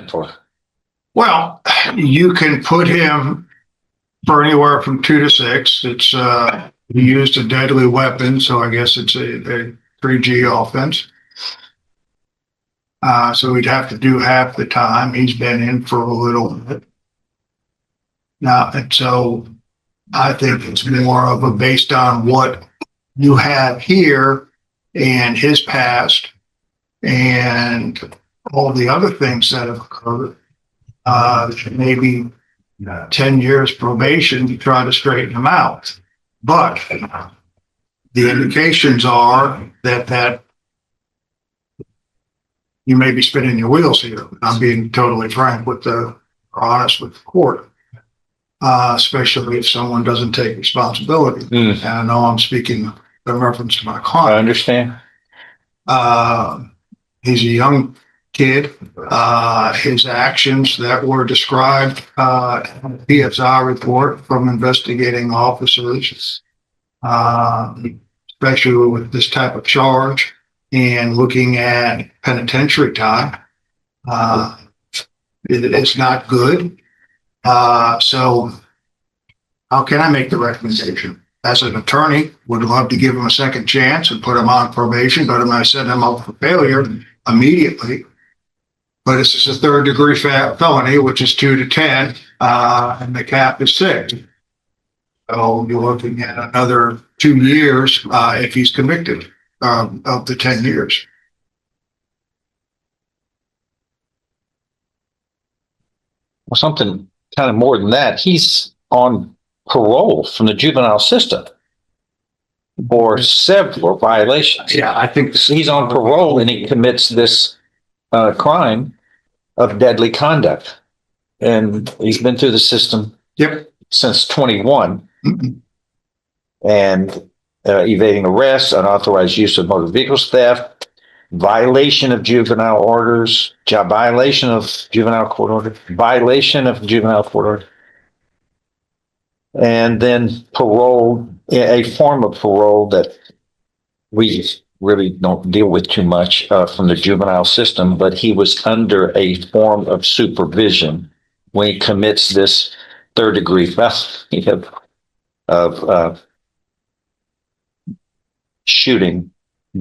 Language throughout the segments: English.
that for? Well, you can put him for anywhere from 2 to 6. It's he used a deadly weapon, so I guess it's a 3G offense. So he'd have to do half the time. He's been in for a little bit now, and so I think it's more of a based on what you have here and his past and all the other things that have occurred. Maybe 10 years probation to try to straighten him out. But the indications are that you may be spinning your wheels here. I'm being totally frank honest with the court, especially if someone doesn't take responsibility. And I know I'm speaking in reference to my client. I understand. He's a young kid. His actions that were described in the PSI report from investigating officers, especially with this type of charge and looking at penitentiary time, it's not good. So how can I make the recommendation? As an attorney, would love to give him a second chance and put him on probation, but I'm going to send him up for failure immediately. But this is a 3rd degree felony, which is 2 to 10, and the cap is 6. So you're looking at another 2 years if he's convicted of the 10 years. Well, something kind of more than that. He's on parole from the juvenile system for several violations. Yeah, I think He's on parole and he commits this crime of deadly conduct. And he's been through the system since 21 and evading arrest, unauthorized use of motor vehicles theft, violation of juvenile orders, violation of juvenile court order, violation of juvenile court order, and then parole, a form of parole that we really don't deal with too much from the juvenile system, but he was under a form of supervision when he commits this 3rd degree felony of shooting,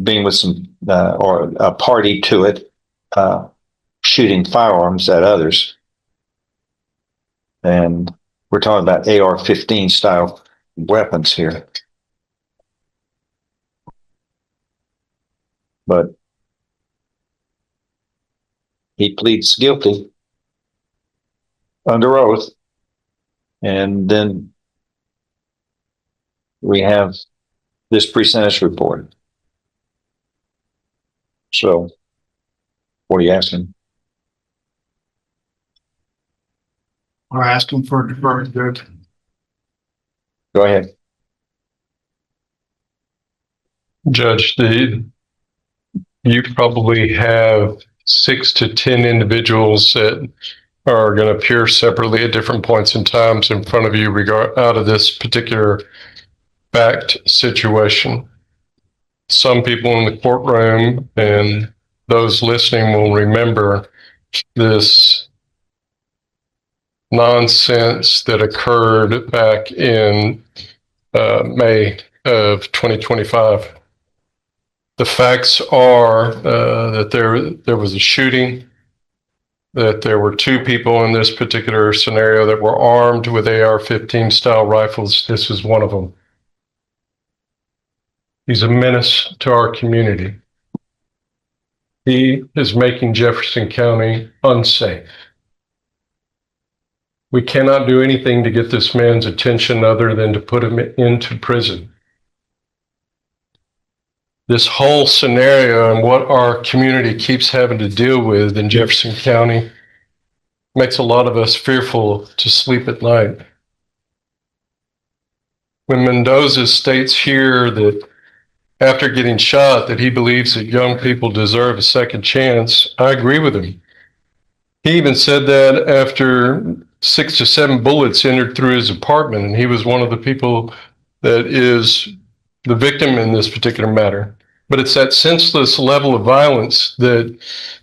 being with some or a party to it, shooting firearms at others. And we're talking about AR-15 style weapons here. But he pleads guilty under oath. And then we have this pre-sentence report. So what are you asking? We're asking for deferred good. Go ahead. Judge, you probably have 6 to 10 individuals that are going to appear separately at different points in times in front of you out of this particular fact situation. Some people in the courtroom and those listening will remember this nonsense that occurred back in May of 2025. The facts are that there was a shooting, that there were 2 people in this particular scenario that were armed with AR-15 style rifles. This is one of them. He's a menace to our community. He is making Jefferson County unsafe. We cannot do anything to get this man's attention other than to put him into prison. This whole scenario and what our community keeps having to deal with in Jefferson County makes a lot of us fearful to sleep at night. When Mendoza states here that after getting shot that he believes that young people deserve a second chance, I agree with him. He even said that after 6 to 7 bullets entered through his apartment, and he was one of the people that is the victim in this particular matter. But it's that senseless level of violence that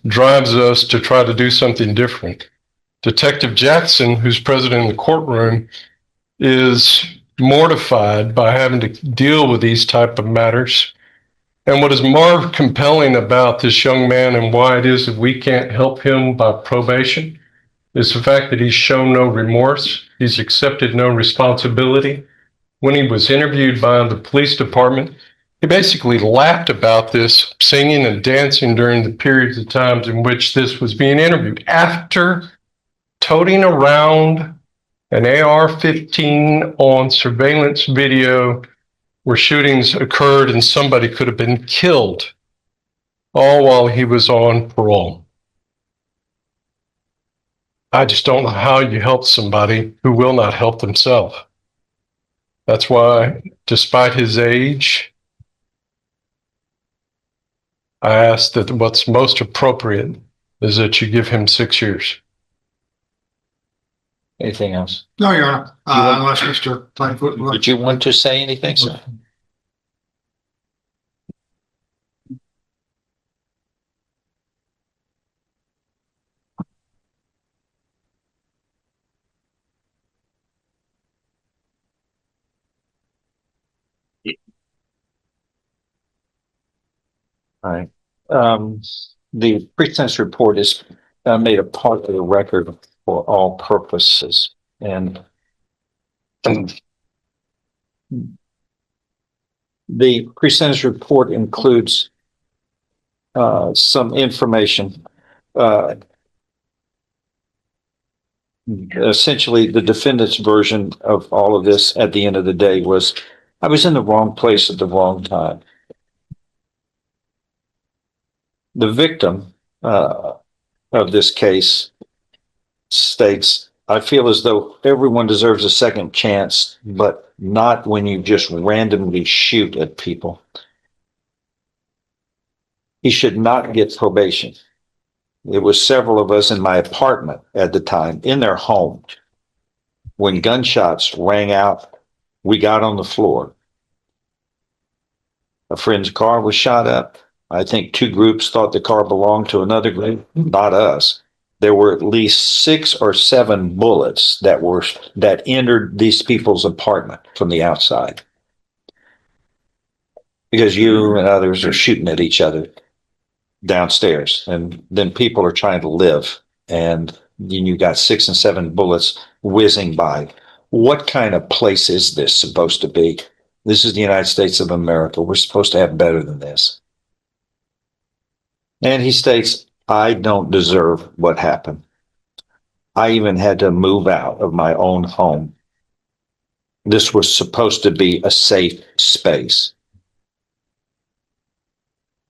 drives us to try to do something different. Detective Jackson, who's present in the courtroom, is mortified by having to deal with these type of matters. And what is more compelling about this young man and why it is that we can't help him by probation is the fact that he's shown no remorse. He's accepted no responsibility. When he was interviewed by the police department, he basically laughed about this, singing and dancing during the periods of times in which this was being interviewed. After toting around an AR-15 on surveillance video where shootings occurred and somebody could have been killed, all while he was on parole. I just don't know how you help somebody who will not help themselves. That's why, despite his age, I ask that what's most appropriate is that you give him 6 years. Anything else? No, Your Honor, You want- unless Mr. Lightfoot. Did you want to say anything, sir? All right. The pre-sentence report is made a part of the record for all purposes. And the pre-sentence report includes some information. Essentially, the defendant's version of all of this at the end of the day was, I was in the wrong place at the wrong time. The victim of this case states, I feel as though everyone deserves a second chance, but not when you just randomly shoot at people. He should not get probation. It was several of us in my apartment at the time, in their home. When gunshots rang out, we got on the floor. A friend's car was shot up. I think 2 groups thought the car belonged to another group, not us. There were at least 6 or 7 bullets that entered these people's apartment from the outside. Because you and others are shooting at each other downstairs, and then people are trying to live, and then you got 6 and 7 bullets whizzing by. What kind of place is this supposed to be? This is the United States of America. We're supposed to have better than this. And he states, I don't deserve what happened. I even had to move out of my own home. This was supposed to be a safe space.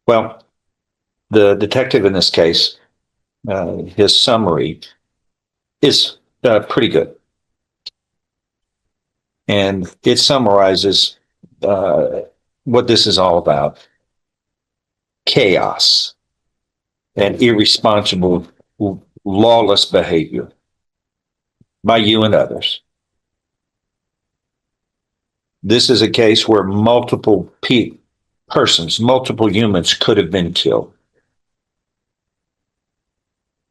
Well, the detective in this case, his summary is pretty good. And it summarizes what this is all about. Chaos and irresponsible, lawless behavior by you and others. This is a case where multiple persons, multiple humans could have been killed.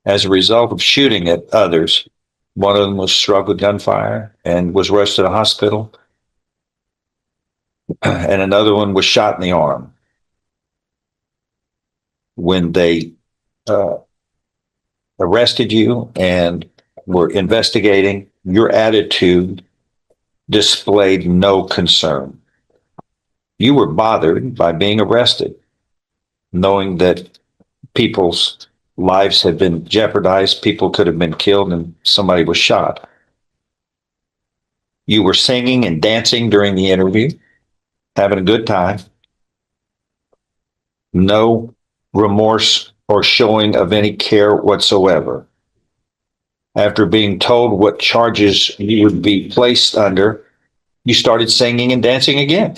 As a result of shooting at others, one of them was struck with gunfire and was rushed to the hospital, and another one was shot in the arm. When they arrested you and were investigating, your attitude displayed no concern. You were bothered by being arrested, knowing that people's lives had been jeopardized, people could have been killed, and somebody was shot. You were singing and dancing during the interview, having a good time. No remorse or showing of any care whatsoever. After being told what charges you would be placed under, you started singing and dancing again.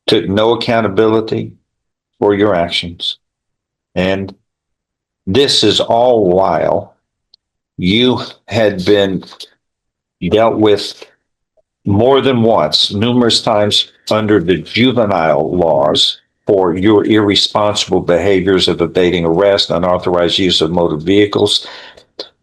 Took no accountability for your actions. And this is all while you had been dealt with more than once, numerous times under the juvenile laws for your irresponsible behaviors of evading arrest, unauthorized use of motor vehicles,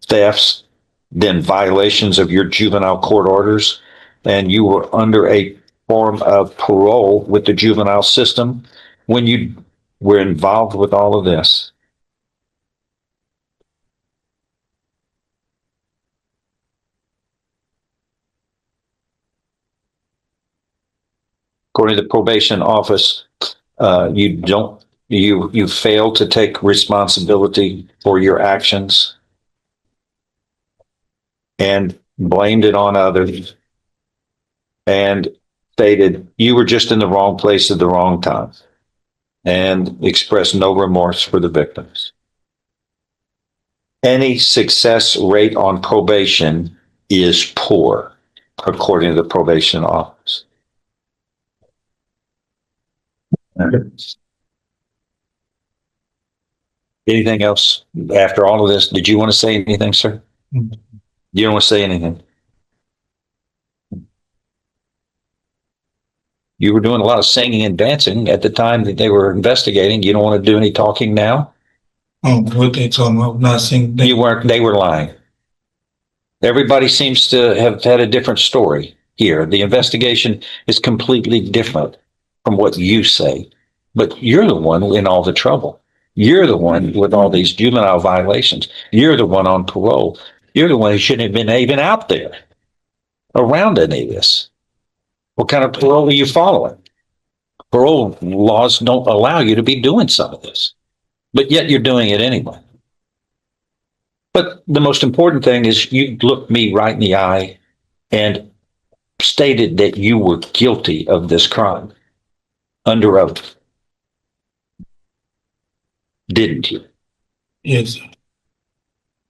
thefts, then violations of your juvenile court orders, and you were under a form of parole with the juvenile system when you were involved with all of this. According to the probation office, you fail to take responsibility for your actions and blamed it on others and stated you were just in the wrong place at the wrong time and expressed no remorse for the victims. Any success rate on probation is poor, according to the probation office. Anything else after all of this? Did you want to say anything, sir? You don't want to say anything? You were doing a lot of singing and dancing at the time that they were investigating. You don't want to do any talking now? Oh, what they talking about? Not saying You weren't, they were lying. Everybody seems to have had a different story here. The investigation is completely different from what you say, but you're the one in all the trouble. You're the one with all these juvenile violations. You're the one on parole. You're the one who shouldn't have been even out there around any of this. What kind of parole are you following? Parole laws don't allow you to be doing some of this, but yet you're doing it anyway. But the most important thing is you looked me right in the eye and stated that you were guilty of this crime under oath. Didn't you? yes, sir.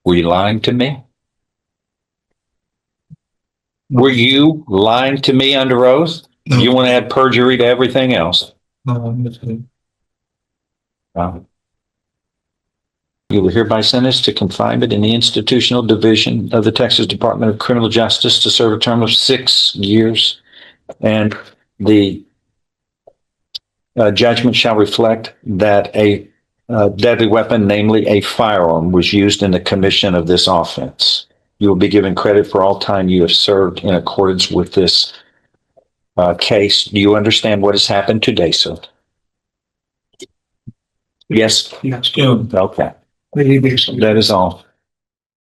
Were you lying to me? Were you lying to me under oath? No, You want to add perjury to everything else? no, yes, sir. You were hereby sentenced to confinement in the institutional division of the Texas Department of Criminal Justice to serve a term of 6 years. And the judgment shall reflect that a deadly weapon, namely a firearm, was used in the commission of this offense. You will be given credit for all time you have served in accordance with this case. Do you understand what has happened today, sir? Yes? Yes. Yeah. Okay. Maybe some- That is all.